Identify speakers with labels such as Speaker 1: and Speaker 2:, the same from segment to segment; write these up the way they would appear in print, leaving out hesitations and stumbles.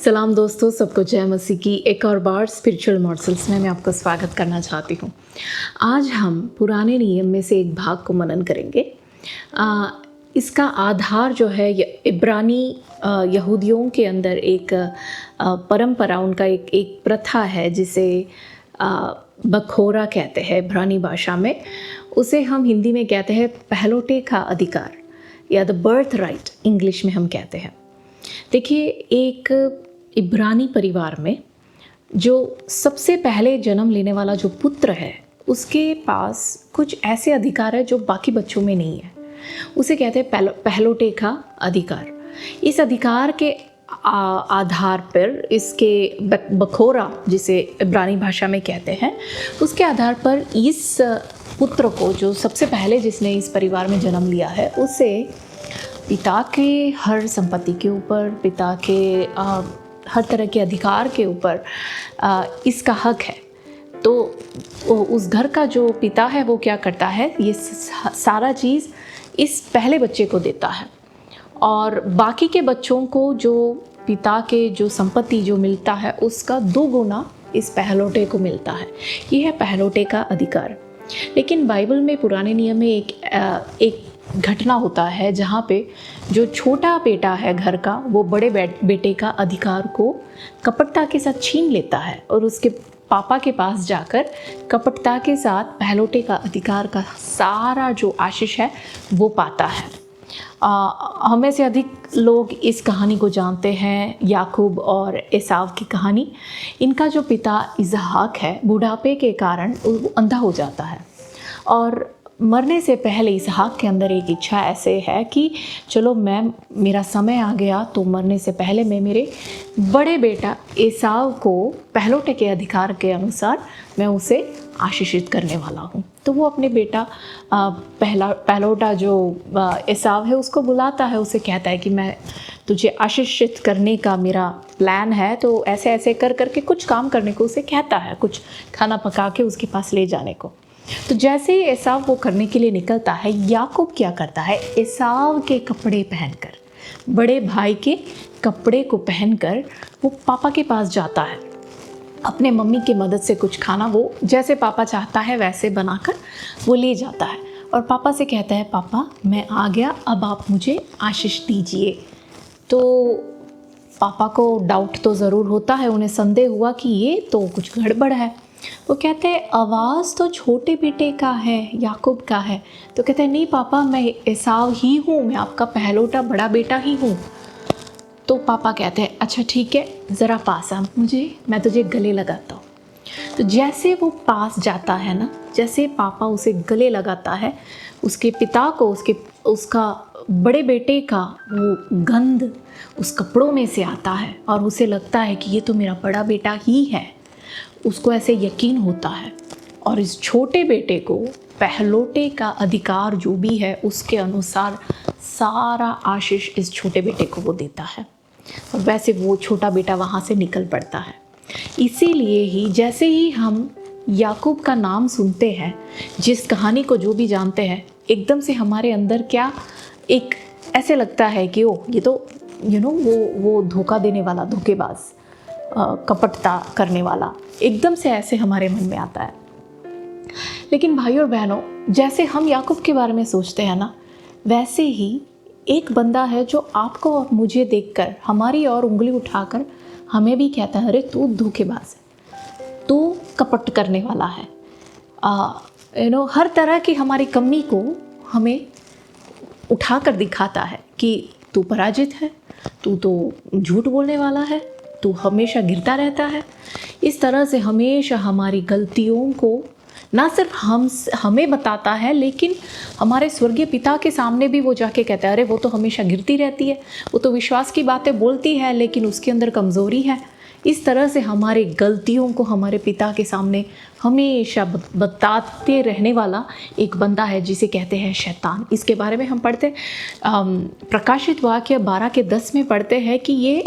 Speaker 1: सलाम दोस्तों, सबको जय मसीह की एक और बार स्पिरिचुअल मॉर्सल्स में मैं आपका स्वागत करना चाहती हूँ। आज हम पुराने नियम में से एक भाग को मनन करेंगे। इसका आधार जो है इब्रानी यहूदियों के अंदर एक परंपरा, उनका एक प्रथा है जिसे बखोरा कहते हैं इब्रानी भाषा में। उसे हम हिंदी में कहते हैं पहलोटे का अधिकार या द बर्थ राइट इंग्लिश में हम कहते हैं। देखिए, एक इब्रानी परिवार में जो सबसे पहले जन्म लेने वाला जो पुत्र है, उसके पास कुछ ऐसे अधिकार है जो बाकी बच्चों में नहीं है। उसे कहते हैं पहलोटे का अधिकार। इस अधिकार के आधार पर इसके बखोरा, जिसे इब्रानी भाषा में कहते हैं, उसके आधार पर इस पुत्र को, जो सबसे पहले जिसने इस परिवार में जन्म लिया है, उसे पिता के हर संपत्ति के ऊपर, पिता के हर तरह के अधिकार के ऊपर इसका हक है। तो उस घर का जो पिता है वो क्या करता है, ये सारा चीज़ इस पहले बच्चे को देता है और बाकी के बच्चों को जो पिता के जो संपत्ति जो मिलता है उसका 2 गुना इस पहलोटे को मिलता है। ये है पहलोटे का अधिकार। लेकिन बाइबल में पुराने नियम में एक घटना होता है जहाँ पे जो छोटा बेटा है घर का, वो बड़े बेटे का अधिकार को कपटता के साथ छीन लेता है और उसके पापा के पास जाकर कपटता के साथ पहलोटे का अधिकार का सारा जो आशीष है वो पाता है। हमें से अधिक लोग इस कहानी को जानते हैं, याकूब और एसाव की कहानी। इनका जो पिता इसहाक है, बुढ़ापे के कारण वो अंधा हो जाता है और मरने से पहले इसहाक के अंदर एक इच्छा ऐसे है कि चलो मेरा समय आ गया तो मरने से पहले मैं मेरे बड़े बेटा एसाव को पहलोटे के अधिकार के अनुसार मैं उसे आशीषित करने वाला हूँ। तो वो अपने बेटा पहलोटा जो एसाव है उसको बुलाता है, उसे कहता है कि मैं तुझे आशीषित करने का मेरा प्लान है, तो ऐसे ऐसे कर करके कुछ काम करने को उसे कहता है, कुछ खाना पका के उसके पास ले जाने को। तो जैसे ही एसाव वो करने के लिए निकलता है, याकूब क्या करता है, एसाव के कपड़े पहनकर, बड़े भाई के कपड़े को पहनकर वो पापा के पास जाता है। अपने मम्मी की मदद से कुछ खाना वो जैसे पापा चाहता है वैसे बनाकर वो ले जाता है और पापा से कहता है, पापा मैं आ गया, अब आप मुझे आशीष दीजिए। तो पापा को डाउट तो ज़रूर होता है, उन्हें संदेह हुआ कि ये तो कुछ गड़बड़ है। वो कहते हैं, आवाज़ तो छोटे बेटे का है, याकूब का है। तो कहते हैं, नहीं पापा, मैं एसाव ही हूँ, मैं आपका पहलोटा बड़ा बेटा ही हूँ। तो पापा कहते हैं, अच्छा ठीक है, ज़रा पास आ मुझे, मैं तुझे गले लगाता हूँ। तो जैसे वो पास जाता है ना, जैसे पापा उसे गले लगाता है, उसके पिता को उसका बड़े बेटे का वो गंध उस कपड़ों में से आता है और उसे लगता है कि ये तो मेरा बड़ा बेटा ही है। उसको ऐसे यकीन होता है और इस छोटे बेटे को पहलोटे का अधिकार जो भी है उसके अनुसार सारा आशीष इस छोटे बेटे को वो देता है और वैसे वो छोटा बेटा वहाँ से निकल पड़ता है। इसीलिए ही जैसे ही हम याकूब का नाम सुनते हैं, जिस कहानी को जो भी जानते हैं, एकदम से हमारे अंदर क्या एक ऐसे लगता है कि ओ ये तो वो धोखा देने वाला, धोखेबाज, कपटता करने वाला, एकदम से ऐसे हमारे मन में आता है। लेकिन भाइयों और बहनों, जैसे हम याकूब के बारे में सोचते हैं ना, वैसे ही एक बंदा है जो आपको और मुझे देखकर हमारी और उंगली उठाकर हमें भी कहता है, अरे तू धोखेबाज है, तू कपट करने वाला है। हर तरह की हमारी कमी को हमें उठाकर दिखाता है कि तू पराजित है, तू तो झूठ बोलने वाला है, तू हमेशा गिरता रहता है। इस तरह से हमेशा हमारी गलतियों को ना सिर्फ हमें बताता है, लेकिन हमारे स्वर्गीय पिता के सामने भी वो जाके कहता है, अरे वो तो हमेशा गिरती रहती है, वो तो विश्वास की बातें बोलती है लेकिन उसके अंदर कमज़ोरी है। इस तरह से हमारी गलतियों को हमारे पिता के सामने हमेशा बताते रहने वाला एक बंदा है जिसे कहते हैं शैतान। इसके बारे में हम पढ़ते प्रकाशित वाक्य 12:10 में पढ़ते हैं कि ये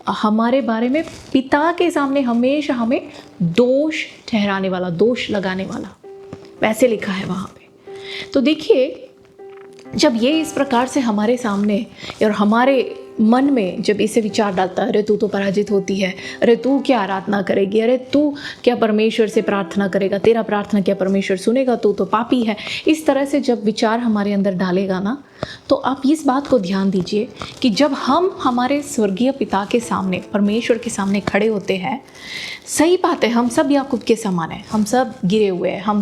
Speaker 1: हमारे बारे में पिता के सामने हमेशा हमें दोष ठहराने वाला, दोष लगाने वाला, वैसे लिखा है वहाँ पे। तो देखिए, जब ये इस प्रकार से हमारे सामने और हमारे मन में जब इसे विचार डालता है, अरे तू तो पराजित होती है, अरे तू क्या आराधना करेगी, अरे तू क्या परमेश्वर से प्रार्थना करेगा, तेरा प्रार्थना क्या परमेश्वर सुनेगा, तू तो पापी है, इस तरह से जब विचार हमारे अंदर डालेगा ना, तो आप इस बात को ध्यान दीजिए कि जब हम हमारे स्वर्गीय पिता के सामने, परमेश्वर के सामने खड़े होते हैं, सही बात है, हम सब याकूब के समान हैं, हम सब गिरे हुए हैं, हम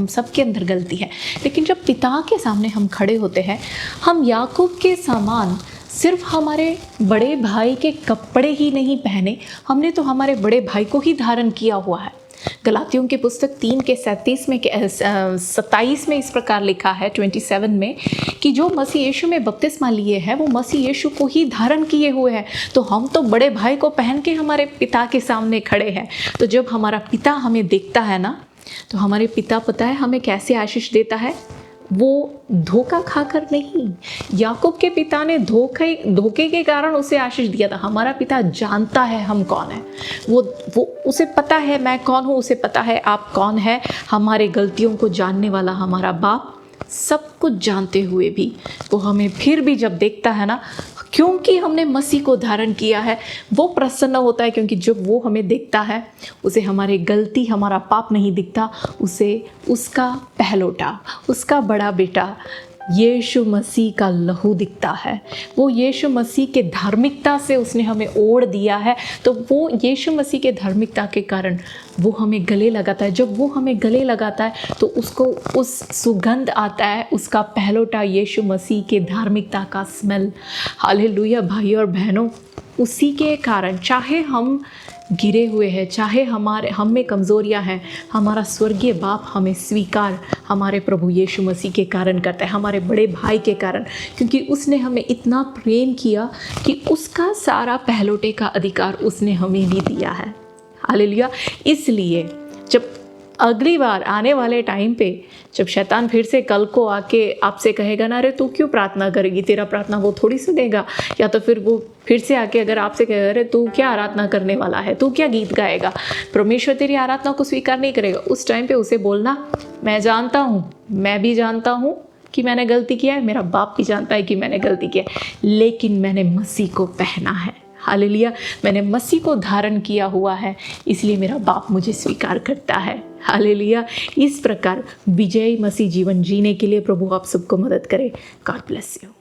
Speaker 1: सब के अंदर गलती है, लेकिन जब पिता के सामने हम खड़े होते हैं, हम याकूब के समान सिर्फ हमारे बड़े भाई के कपड़े ही नहीं पहने, हमने तो हमारे बड़े भाई को ही धारण किया हुआ है। गलातियों की पुस्तक 3 के 27 में इस प्रकार लिखा है, 27 में, कि जो मसीह यीशु में बपतिस्मा लिए हैं वो मसीह यीशु को ही धारण किए हुए हैं। तो हम तो बड़े भाई को पहन के हमारे पिता के सामने खड़े हैं। तो जब हमारा पिता हमें देखता है ना, तो हमारे पिता पता है हमें कैसे आशीष देता है, वो धोखा खाकर नहीं। याकूब के पिता ने धोखे के कारण उसे आशीष दिया था। हमारा पिता जानता है हम कौन है, वो उसे पता है मैं कौन हूँ, उसे पता है आप कौन है। हमारे गलतियों को जानने वाला हमारा बाप सब कुछ जानते हुए भी वो हमें फिर भी जब देखता है ना, क्योंकि हमने मसीह को धारण किया है, वो प्रसन्न होता है। क्योंकि जब वो हमें देखता है, उसे हमारी गलती, हमारा पाप नहीं दिखता, उसे उसका पहलौठा, उसका बड़ा बेटा यीशु मसीह का लहू दिखता है। वो यीशु मसीह के धार्मिकता से उसने हमें ओढ़ दिया है। तो वो यीशु मसीह के धार्मिकता के कारण वो हमें गले लगाता है। जब वो हमें गले लगाता है तो उसको उस सुगंध आता है, उसका पहलौठा यीशु मसीह के धार्मिकता का स्मेल। हालेलुया भाई और बहनों, उसी के कारण चाहे हम गिरे हुए हैं, चाहे हम में कमज़ोरियाँ हैं, हमारा स्वर्गीय बाप हमें स्वीकार हमारे प्रभु यीशु मसीह के कारण करता है, हमारे बड़े भाई के कारण। क्योंकि उसने हमें इतना प्रेम किया कि उसका सारा पहलौठे का अधिकार उसने हमें भी दिया है। हालेलुया। इसलिए जब अगली बार आने वाले टाइम पे जब शैतान फिर से कल को आके आपसे कहेगा ना, अरे तू क्यों प्रार्थना करेगी, तेरा प्रार्थना वो थोड़ी सुनेगा, या तो फिर वो फिर से आके अगर आपसे कहेगा, अरे तू क्या आराधना करने वाला है, तू क्या गीत गाएगा, परमेश्वर तेरी आराधना को स्वीकार नहीं करेगा, उस टाइम पे उसे बोलना, मैं जानता हूँ, मैं भी जानता हूँ कि मैंने गलती किया है, मेरा बाप भी जानता है कि मैंने गलती किया है, लेकिन मैंने मसीह को पहना है। हालेलुया। मैंने मसीह को धारण किया हुआ है, इसलिए मेरा बाप मुझे स्वीकार करता है। हालेलुया। इस प्रकार विजयी मसीह जीवन जीने के लिए प्रभु आप सबको मदद करे। God bless you.